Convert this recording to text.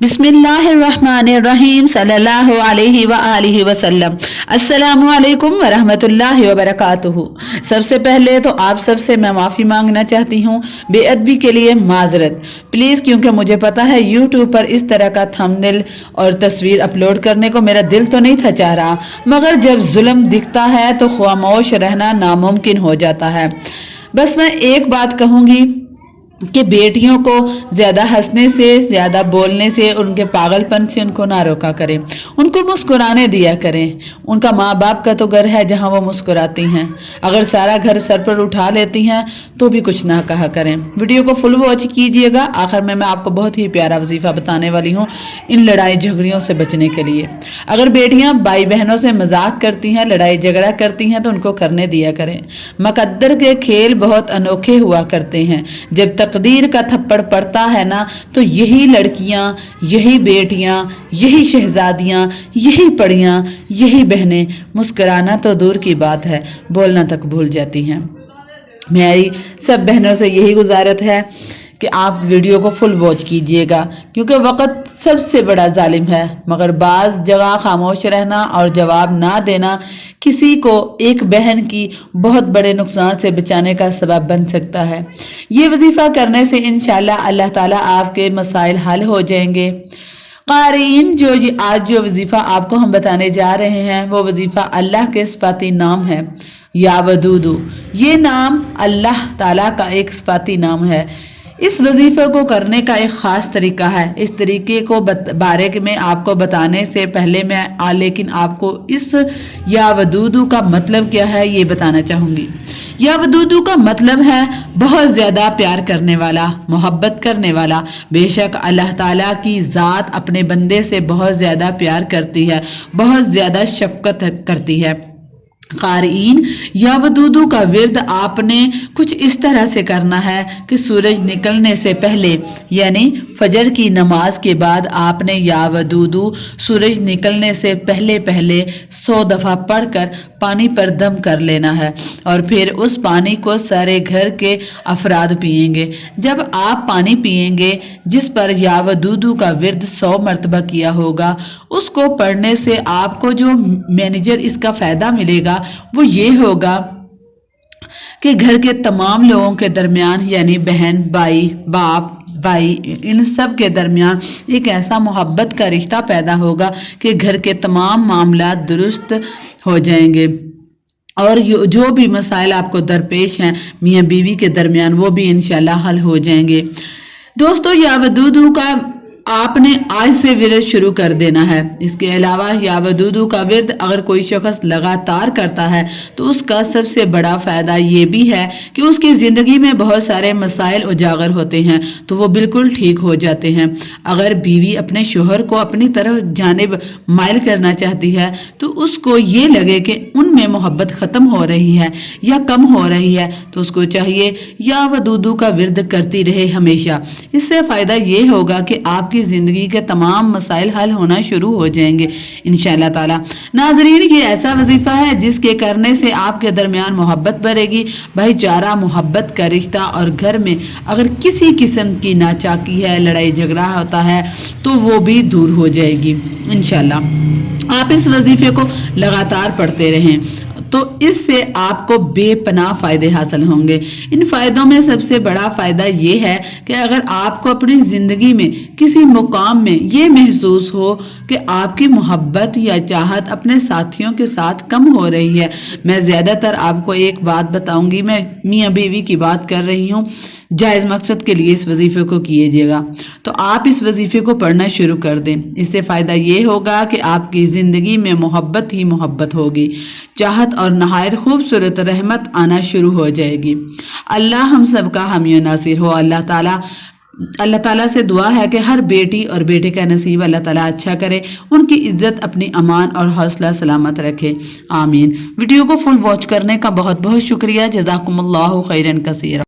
बिस्मिल्लाहिर्रहमानिर्रहीम सल्लल्लाहु अलैहि व आलिहि वसल्लम। अस्सलामु अलैकुम व रहमतुल्लाहि व बरकातुहू। सबसे पहले तो आप सबसे मैं माफ़ी मांगना चाहती हूँ, बेअदबी के लिए माजरत प्लीज़, क्योंकि मुझे पता है यूट्यूब पर इस तरह का थंबनेल और तस्वीर अपलोड करने को मेरा दिल तो नहीं था चाह रहा, मगर जब जुल्म दिखता है तो खामोश रहना नामुमकिन हो जाता है। बस मैं एक बात कहूँगी कि बेटियों को ज़्यादा हंसने से, ज़्यादा बोलने से, उनके पागलपन से उनको ना रोका करें, उनको मुस्कुराने दिया करें। उनका माँ बाप का तो घर है जहाँ वो मुस्कुराती हैं, अगर सारा घर सर पर उठा लेती हैं तो भी कुछ ना कहा करें। वीडियो को फुल वॉच कीजिएगा। आखिर में मैं आपको बहुत ही प्यारा वजीफ़ा बताने वाली हूँ इन लड़ाई झगड़ियों से बचने के लिए। अगर बेटियाँ भाई बहनों से मजाक करती हैं, लड़ाई झगड़ा करती हैं तो उनको करने दिया करें। मुकद्दर के खेल बहुत अनोखे हुआ करते हैं। जब तकदीर का थप्पड़ पड़ता है ना तो यही लड़कियां, यही बेटियां, यही शहजादियां, यही पड़ियां, यही बहनें मुस्कुराना तो दूर की बात है, बोलना तक भूल जाती हैं। मेरी सब बहनों से यही गुजारिश है कि आप वीडियो को फुल वॉच कीजिएगा, क्योंकि वक़्त सबसे बड़ा जालिम है, मगर बाज़ जगह खामोश रहना और जवाब ना देना किसी को एक बहन की बहुत बड़े नुकसान से बचाने का सबब बन सकता है। ये वजीफ़ा करने से इंशाअल्लाह अल्लाह ताला आपके मसाइल हल हो जाएंगे। क़ारीन, आज जो वजीफ़ा आपको हम बताने जा रहे हैं वो वजीफ़ा अल्लाह के सिफाती नाम है, या वदूदू। ये नाम अल्लाह ताला का एक सिफाती नाम है। इस वजीफ़े को करने का एक ख़ास तरीका है। इस तरीके को बारे में आपको बताने से पहले मैं लेकिन आपको इस या वदूदू का मतलब क्या है ये बताना चाहूँगी। या वदूदू का मतलब है बहुत ज़्यादा प्यार करने वाला, मोहब्बत करने वाला। बेशक अल्लाह ताला की ज़ात अपने बंदे से बहुत ज़्यादा प्यार करती है, बहुत ज़्यादा शफ़क़त करती है। क़ारीन, या वदूदू का विर्द आपने कुछ इस तरह से करना है कि सूरज निकलने से पहले यानी फजर की नमाज के बाद आपने या वदूदू सूरज निकलने से पहले 100 दफ़ा पढ़कर पानी पर दम कर लेना है और फिर उस पानी को सारे घर के अफराद पिएंगे। जब आप पानी पिएंगे जिस पर या वदूदू का विर्द 100 मरतबा किया होगा, उसको पढ़ने से आपको जो मैनेजर इसका फ़ायदा मिलेगा वो ये होगा कि घर के तमाम लोगों के दरमियान यानी बहन, भाई, बाप, भाई, इन सब के दरमियान एक ऐसा मोहब्बत का रिश्ता पैदा होगा कि घर के तमाम मामला दुरुस्त हो जाएंगे और जो भी मसाइल आपको दरपेश हैं मियाँ बीवी के दरमियान वो भी इंशाल्लाह हल हो जाएंगे। दोस्तों, या वदूदू का आपने आज से विरद शुरू कर देना है। इसके अलावा या वदूदू का विरद अगर कोई शख्स लगातार करता है तो उसका सबसे बड़ा फ़ायदा ये भी है कि उसकी ज़िंदगी में बहुत सारे मसाइल उजागर होते हैं तो वो बिल्कुल ठीक हो जाते हैं। अगर बीवी अपने शोहर को अपनी तरफ जानिब माइल करना चाहती है तो उसको ये लगे कि उनमें मोहब्बत ख़त्म हो रही है या कम हो रही है तो उसको चाहिए या वदूदू का विरद करती रहे हमेशा। इससे फ़ायदा ये होगा कि आपकी जिंदगी के तमाम मसाइल हल होना शुरू हो जाएंगे इंशाअल्लाह ताला। नाज़रीन, ये ऐसा वजीफा है जिसके करने से आपके दरमियान मोहब्बत बढ़ेगी, भाईचारा, मोहब्बत का रिश्ता और घर में अगर किसी किस्म की नाचाकी है, लड़ाई झगड़ा होता है तो वो भी दूर हो जाएगी इंशाअल्लाह। आप इस वजीफे को लगातार पढ़ते रहें तो इससे आपको बेपनाह फ़ायदे हासिल होंगे। इन फ़ायदों में सबसे बड़ा फ़ायदा ये है कि अगर आपको अपनी ज़िंदगी में किसी मुकाम में ये महसूस हो कि आपकी मोहब्बत या चाहत अपने साथियों के साथ कम हो रही है, मैं ज़्यादातर आपको एक बात बताऊंगी, मैं मियाँ बीवी की बात कर रही हूँ, जायज़ मकसद के लिए इस वजीफ़े को कीजिएगा तो आप इस वजीफ़े को पढ़ना शुरू कर दें। इससे फ़ायदा ये होगा कि आपकी ज़िंदगी में मोहब्बत ही मोहब्बत होगी, चाहत और नहायत खूबसूरत रहमत आना शुरू हो जाएगी। अल्लाह हम सब का हामी नासिर हो। अल्लाह ताला से दुआ है कि हर बेटी और बेटे का नसीब अल्लाह ताला अच्छा करे, उनकी इज्जत, अपनी अमान और हौसला सलामत रखे, आमीन। वीडियो को फुल वॉच करने का बहुत बहुत शुक्रिया। जज़ाकुमुल्लाहु खैरन कसीरा।